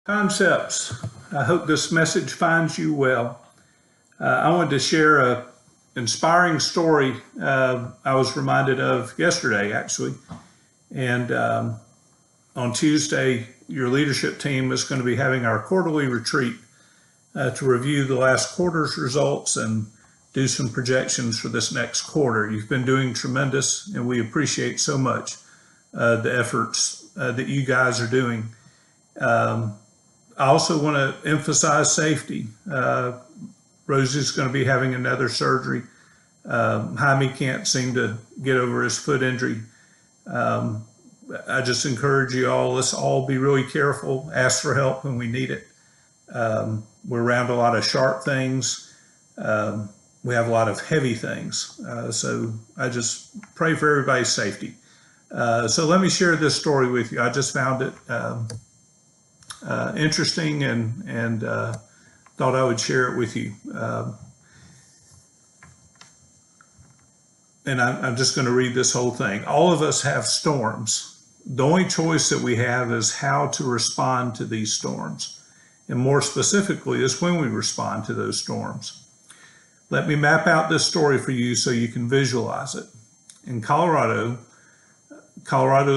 Concepts. I hope this message finds you well. I wanted to share a inspiring story I was reminded of yesterday, actually. And on Tuesday, your leadership team is going to be having our quarterly retreat to review the last quarter's results and do some projections for this next quarter. You've been doing tremendous, and we appreciate so much the efforts that you guys are doing. I also want to emphasize safety. Rosie's going to be having another surgery. Jaime can't seem to get over his foot injury. I just encourage you all, let's all be really careful, ask for help when we need it. We're around a lot of sharp things. We have a lot of heavy things. So I just pray for everybody's safety. So let me share this story with you. I just found it interesting and thought I would share it with you. And I'm just going to read this whole thing. All of us have storms. The only choice that we have is how to respond to these storms. And more specifically is when we respond to those storms. Let me map out this story for you so you can visualize it. In Colorado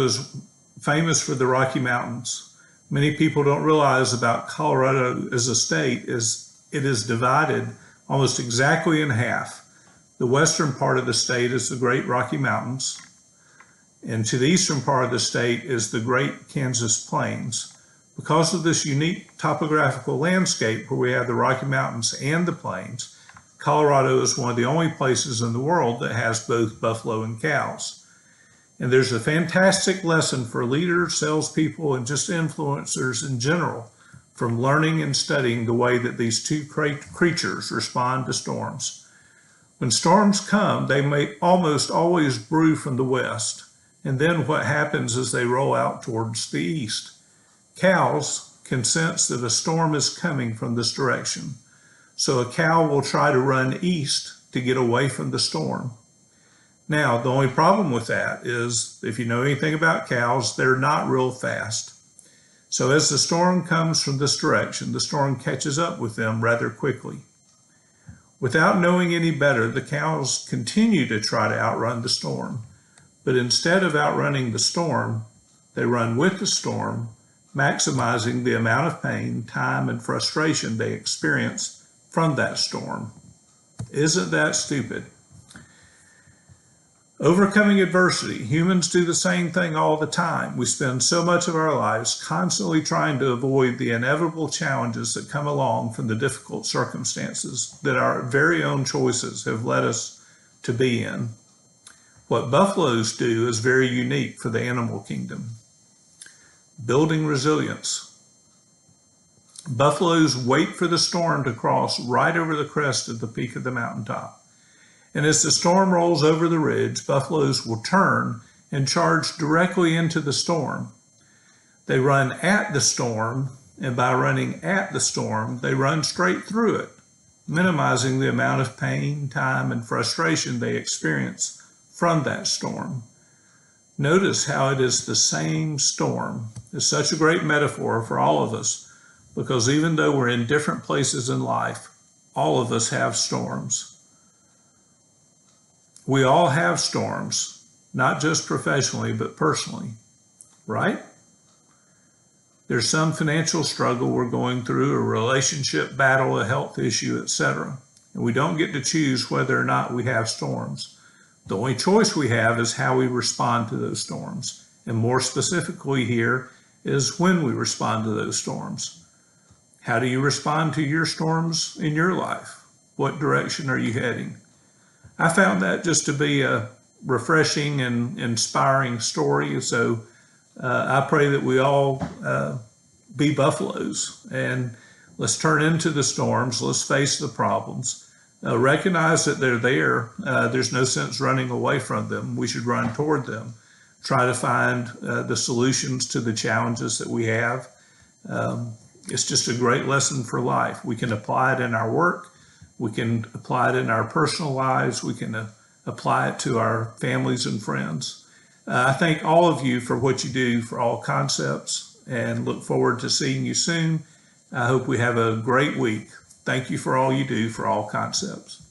is famous for the Rocky Mountains. Many people don't realize about Colorado as a state is it is divided almost exactly in half. The western part of the state is the Great Rocky Mountains, and to the eastern part of the state is the Great Kansas Plains. Because of this unique topographical landscape where we have the Rocky Mountains and the plains, Colorado is one of the only places in the world that has both buffalo and cows. And there's a fantastic lesson for leaders, salespeople, and just influencers in general from learning and studying the way that these two creatures respond to storms. When storms come, they may almost always brew from the west, and then what happens is they roll out towards the east. Cows can sense that a storm is coming from this direction, so a cow will try to run east to get away from the storm. Now, the only problem with that is, if you know anything about cows, they're not real fast. So as the storm comes from this direction, the storm catches up with them rather quickly. Without knowing any better, the cows continue to try to outrun the storm. But instead of outrunning the storm, they run with the storm, maximizing the amount of pain, time, and frustration they experience from that storm. Isn't that stupid? Overcoming adversity. Humans do the same thing all the time. We spend so much of our lives constantly trying to avoid the inevitable challenges that come along from the difficult circumstances that our very own choices have led us to be in. What buffaloes do is very unique for the animal kingdom. Building resilience. Buffaloes wait for the storm to cross right over the crest of the peak of the mountaintop. And as the storm rolls over the ridge, buffaloes will turn and charge directly into the storm. They run at the storm, and by running at the storm, they run straight through it, minimizing the amount of pain, time, and frustration they experience from that storm. Notice how it is the same storm. It's such a great metaphor for all of us, because even though we're in different places in life, all of us have storms. We all have storms, not just professionally, but personally, right? There's some financial struggle we're going through, a relationship battle, a health issue, etc. And we don't get to choose whether or not we have storms. The only choice we have is how we respond to those storms. And more specifically here is when we respond to those storms. How do you respond to your storms in your life? What direction are you heading? I found that just to be a refreshing and inspiring story. So I pray that we all be buffaloes and let's turn into the storms. Let's face the problems. Recognize that they're there. There's no sense running away from them. We should run toward them. Try to find the solutions to the challenges that we have. It's just a great lesson for life. We can apply it in our work. We can apply it in our personal lives. We can apply it to our families and friends. I thank all of you for what you do for all concepts. and look forward to seeing you soon. I hope we have a great week. Thank you for all you do for All Concepts.